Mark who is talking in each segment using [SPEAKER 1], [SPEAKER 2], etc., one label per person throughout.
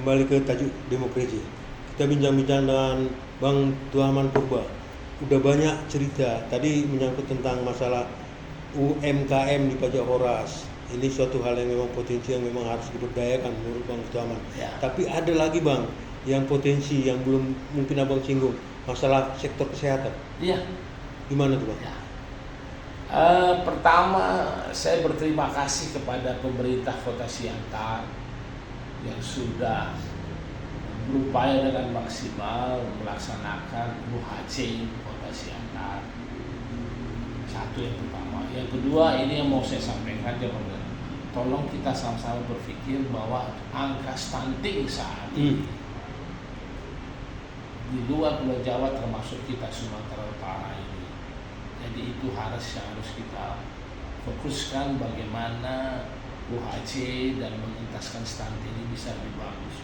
[SPEAKER 1] kembali ke tajuk demokrasi. Kita bincang-bincang dengan Bang Tuaman Purba. Udah banyak cerita. Tadi menyangkut tentang masalah UMKM di Pajak Horas. Ini suatu hal yang memang potensi yang memang harus diberdayakan menurut Bang Tuaman.
[SPEAKER 2] Ya.
[SPEAKER 1] Tapi ada lagi Bang, yang potensi yang belum mungkin Abang singgung. Masalah sektor kesehatan.
[SPEAKER 2] Iya.
[SPEAKER 1] Gimana tuh Bang?
[SPEAKER 2] Ya. Pertama, saya berterima kasih kepada pemerintah Kota Siantar yang sudah berupaya dengan maksimal melaksanakan UHC Kota Siantar. Satu yang pertama. Yang kedua, ini yang mau saya sampaikan, tolong kita sama-sama berpikir bahwa angka stunting saat ini di luar Pulau Jawa termasuk kita Sumatera Utara ini. Jadi itu harus kita fokuskan bagaimana UHC dan mengentaskan stunting ini bisa lebih bagus.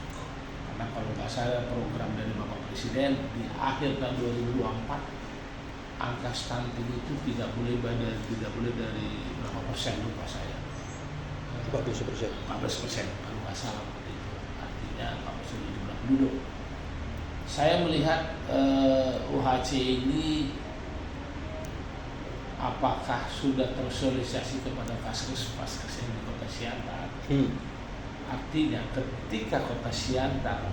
[SPEAKER 2] Karena kalau nggak salah program dari Bapak Presiden di akhir tahun 2024 angka stunting itu tidak boleh dari berapa persen, lupa saya.
[SPEAKER 1] 14%.
[SPEAKER 2] 14% kalau nggak salah itu. Artinya 14% jumlah penduduk. Saya melihat UHC ini apakah sudah tersosialisasi kepada vaskes yang di Kota Siantar. Artinya ketika Kota Siantar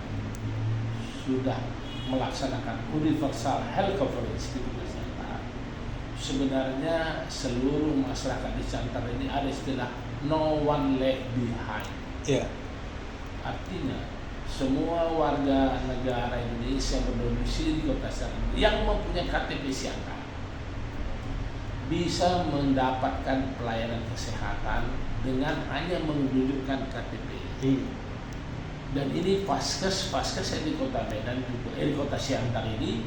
[SPEAKER 2] sudah melaksanakan universal health coverage di Kota Siantar, sebenarnya seluruh masyarakat di Siantar ini ada istilah no one left behind.
[SPEAKER 1] Iya.
[SPEAKER 2] Artinya semua warga negara Indonesia berdomisili di Kota Siantar yang mempunyai KTP Siantar bisa mendapatkan pelayanan kesehatan dengan hanya menunjukkan KTP. Dan ini vaskes yang di Kota Medan juga, di Kota Siantar ini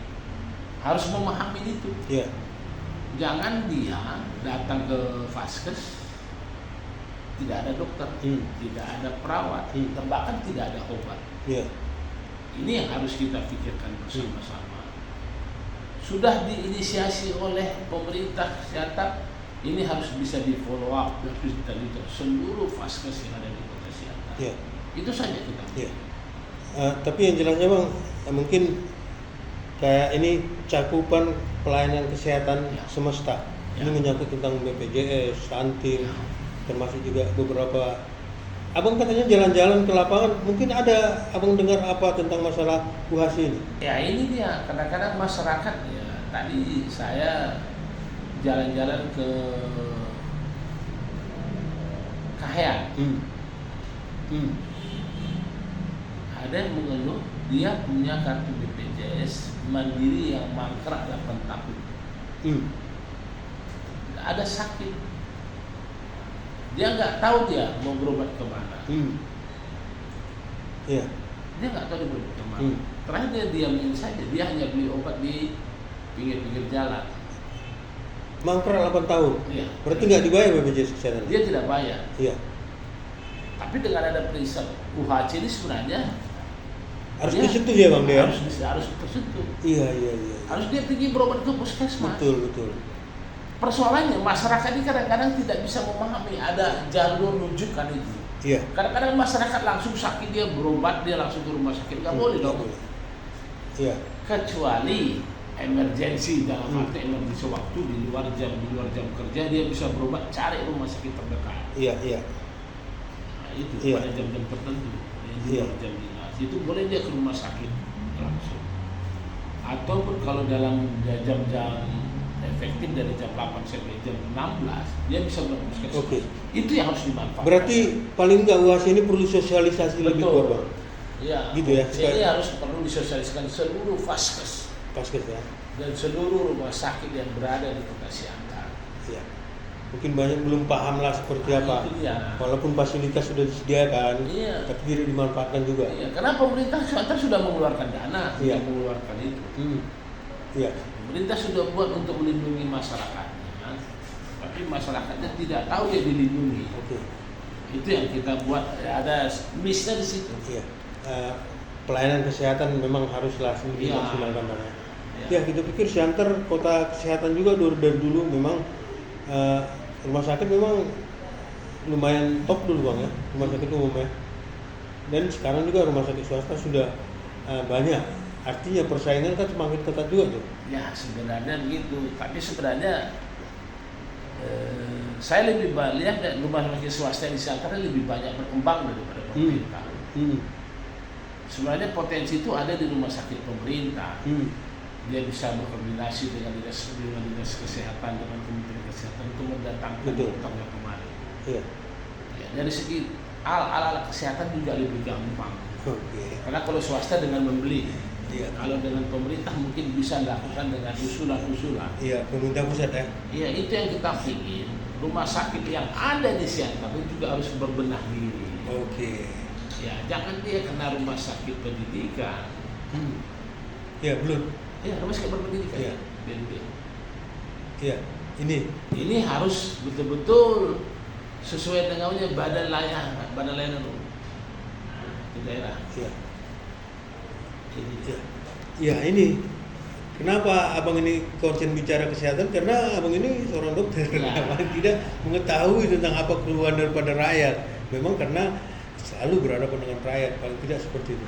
[SPEAKER 2] harus memahami itu.
[SPEAKER 1] Iya.
[SPEAKER 2] Jangan dia datang ke vaskes tidak ada dokter, tidak ada perawat, bahkan tidak ada obat.
[SPEAKER 1] Iya.
[SPEAKER 2] Ini yang harus kita pikirkan bersama-sama. Sudah diinisiasi oleh pemerintah Siantar, ini harus bisa di follow up dan itu seluruh vaskes yang ada di Kota Siantar.
[SPEAKER 1] Iya.
[SPEAKER 2] Itu saja kita.
[SPEAKER 1] Iya. Tapi yang jelasnya Bang, mungkin kayak ini cakupan pelayanan kesehatan semesta. Ini menyangkut tentang BPJS, stunting, termasuk juga beberapa. Abang katanya jalan-jalan ke lapangan, mungkin ada Abang dengar apa tentang masalah UHC ini?
[SPEAKER 2] Ya ini dia, kadang-kadang masyarakat ya. Tadi saya jalan-jalan ke Kahayan. Ada yang mengeluh dia punya kartu BPJS Mandiri yang mangkrak 8 tahun. Ada sakit, dia nggak tahu dia mau berobat kemana.
[SPEAKER 1] Iya.
[SPEAKER 2] Dia nggak tahu dia berobat kemana. Terakhir dia diamin saja, dia hanya beli obat di pinggir-pinggir jalan.
[SPEAKER 1] Mangkrak 8 tahun.
[SPEAKER 2] Iya.
[SPEAKER 1] Berarti nggak dibayar BPJS kesehatan?
[SPEAKER 2] Dia tidak bayar.
[SPEAKER 1] Iya.
[SPEAKER 2] Tapi dengan ada prinsip UHC ini sebenarnya
[SPEAKER 1] Harus tersentuh ya Bang dia.
[SPEAKER 2] Harus tersentuh.
[SPEAKER 1] Iya.
[SPEAKER 2] Harus dia pergi berobat ke puskesmas.
[SPEAKER 1] Betul.
[SPEAKER 2] Persoalannya masyarakat ini kadang-kadang tidak bisa memahami ada jalur rujukan itu.
[SPEAKER 1] Iya.
[SPEAKER 2] Kadang-kadang masyarakat langsung sakit dia berobat, dia langsung ke rumah sakit, nggak boleh dong.
[SPEAKER 1] Iya.
[SPEAKER 2] Kecuali emergensi, dalam arti emergensi waktu di luar jam kerja dia bisa berobat, cari rumah sakit terdekat.
[SPEAKER 1] Iya.
[SPEAKER 2] Nah, itu
[SPEAKER 1] Iya.
[SPEAKER 2] pada jam-jam tertentu, di luar jam dinas itu boleh dia ke rumah sakit langsung. Ataupun kalau dalam jam-jam efektif dari jam 8 sampai jam 16 dia bisa berpuskesmas.
[SPEAKER 1] Oke.
[SPEAKER 2] Itu yang harus dimanfaatkan.
[SPEAKER 1] Berarti paling nggak UHC ini perlu sosialisasi lebih kuat Bang.
[SPEAKER 2] Iya.
[SPEAKER 1] Gitu ya.
[SPEAKER 2] Ini harus perlu disosialisasikan seluruh vaskes
[SPEAKER 1] ya.
[SPEAKER 2] dan seluruh rumah sakit yang berada di Kota Siantar.
[SPEAKER 1] Iya. Mungkin banyak belum paham lah seperti apa.
[SPEAKER 2] Itu dia.
[SPEAKER 1] Walaupun fasilitas sudah disediakan, tapi tidak dimanfaatkan juga.
[SPEAKER 2] Iya, karena pemerintah Siantar sudah mengeluarkan dana untuk mengeluarkan itu.
[SPEAKER 1] Iya.
[SPEAKER 2] Pemerintah sudah buat untuk melindungi masyarakatnya, tapi masyarakatnya tidak tahu dia dilindungi.
[SPEAKER 1] Oke.
[SPEAKER 2] Itu yang kita buat, ada missnya di situ.
[SPEAKER 1] Iya. Pelayanan kesehatan memang haruslah dimaksimalkan Bang. Ya, kita pikir Siantar kota kesehatan juga dari dulu memang rumah sakit memang lumayan top dulu Bang ya, rumah sakit umum ya. Dan sekarang juga rumah sakit swasta sudah banyak. Artinya persaingan kan semakin ketat juga tuh.
[SPEAKER 2] Ya sebenarnya begitu, tapi sebenarnya saya lebih lihat rumah sakit swasta di Nusantara lebih banyak berkembang daripada pemerintah. Sebenarnya potensi itu ada di rumah sakit pemerintah. Dia bisa berkoordinasi dengan dinas kesehatan, dengan Kementerian Kesehatan untuk mendatangkan dokternya kemari.
[SPEAKER 1] Iya.
[SPEAKER 2] Ya, dari segi alat kesehatan juga lebih gampang. Karena kalau swasta dengan membeli, kalau dengan pemerintah mungkin bisa lakukan dengan usulan-usulan.
[SPEAKER 1] Iya, pemerintah pusat ya.
[SPEAKER 2] Iya, itu yang kita pikir. Rumah sakit yang ada di Siantar juga harus berbenah diri. Ya, jangan dia kena rumah sakit pendidikan.
[SPEAKER 1] Ya, belum.
[SPEAKER 2] Ya, rumah sakit berpendidikan.
[SPEAKER 1] Iya.
[SPEAKER 2] BNP.
[SPEAKER 1] Iya,
[SPEAKER 2] Ini harus betul-betul sesuai dengan badan layanan di daerah.
[SPEAKER 1] Iya.
[SPEAKER 2] Ini.
[SPEAKER 1] Ya, ini. Kenapa abang ini konsen bicara kesehatan? Karena abang ini seorang dokter, tidak mengetahui tentang apa keluhan daripada rakyat. Memang karena selalu berhadapan dengan rakyat, paling tidak seperti itu.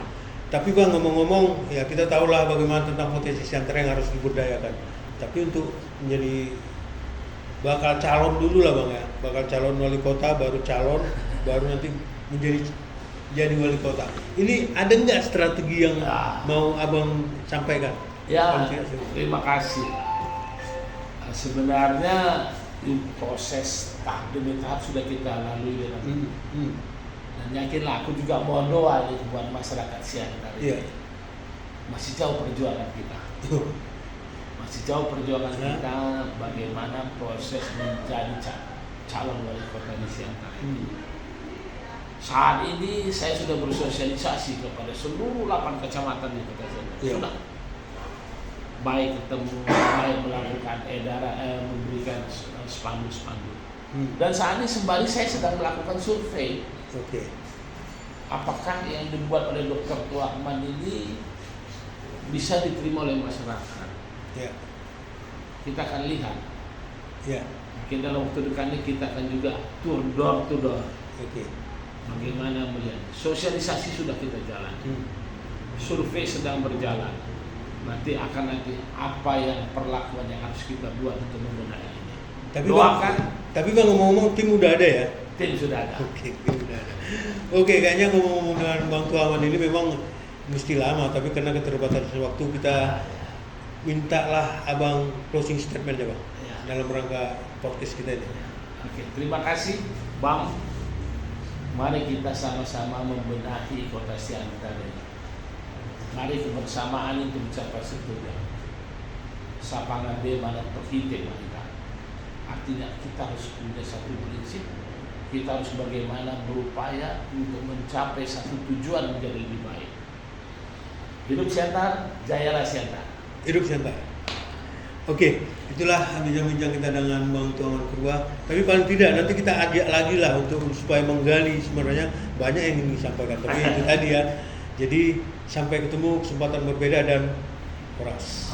[SPEAKER 1] Tapi bang, ngomong-ngomong, ya kita tahulah bagaimana tentang potensi Siantar yang harus diberdayakan. Tapi untuk menjadi bakal calon dulu lah bang ya, bakal calon wali kota, baru calon, baru nanti jadi wali kota. Ini ada nggak strategi yang mau abang sampaikan?
[SPEAKER 2] Ya, terima kasih. Sebenarnya proses tahap demi tahap sudah kita lalui dengan dan yakinlah aku juga mohon doa nih buat masyarakat Siantar ini. Masih jauh perjuangan kita. Masih jauh perjuangan kita bagaimana proses menjadi calon wali kota di Siantar ini. Saat ini saya sudah bersosialisasi kepada seluruh 8 kecamatan di kota Siantar. Sudah. Baik ketemu, baik melakukan memberikan spanduk-spanduk. Dan saat ini sembari saya sedang melakukan survei. Apakah yang dibuat oleh Dr. Tuahman ini bisa diterima oleh masyarakat? Kita akan lihat. Mungkin dalam waktu dekat ini kita akan juga tour door to door. Bagaimana melihat? Sosialisasi sudah kita jalan. Survei sedang berjalan. Nanti apa yang perlakuan yang harus kita buat untuk membenahi ini.
[SPEAKER 1] Tapi bang ngomong-ngomong tim udah ada ya?
[SPEAKER 2] Tim sudah ada.
[SPEAKER 1] Tim udah ada. Kayaknya ngomong-ngomong dengan Bang Tuahman ini memang mesti lama, tapi karena keterbatasan waktu kita mintalah abang closing statement ya bang, dalam rangka podcast kita ini.
[SPEAKER 2] Terima kasih Bang. Mari kita sama-sama membenahi kota Siantar ini. Mari kebersamaan itu mencapai setujuan. Sapangan de mana terhitung kita. Artinya kita harus punya satu prinsip. Kita harus bagaimana berupaya untuk mencapai satu tujuan menjadi lebih baik. Hidup Siantar, jayalah Siantar.
[SPEAKER 1] Hidup Siantar. Itulah bincang-bincang kita dengan Bang Tuahman Purba. Tapi paling tidak nanti kita ajak lagi lah untuk supaya menggali sebenarnya banyak yang ingin disampaikan. Tapi itu tadi ya. Jadi sampai ketemu kesempatan berbeda dan horas.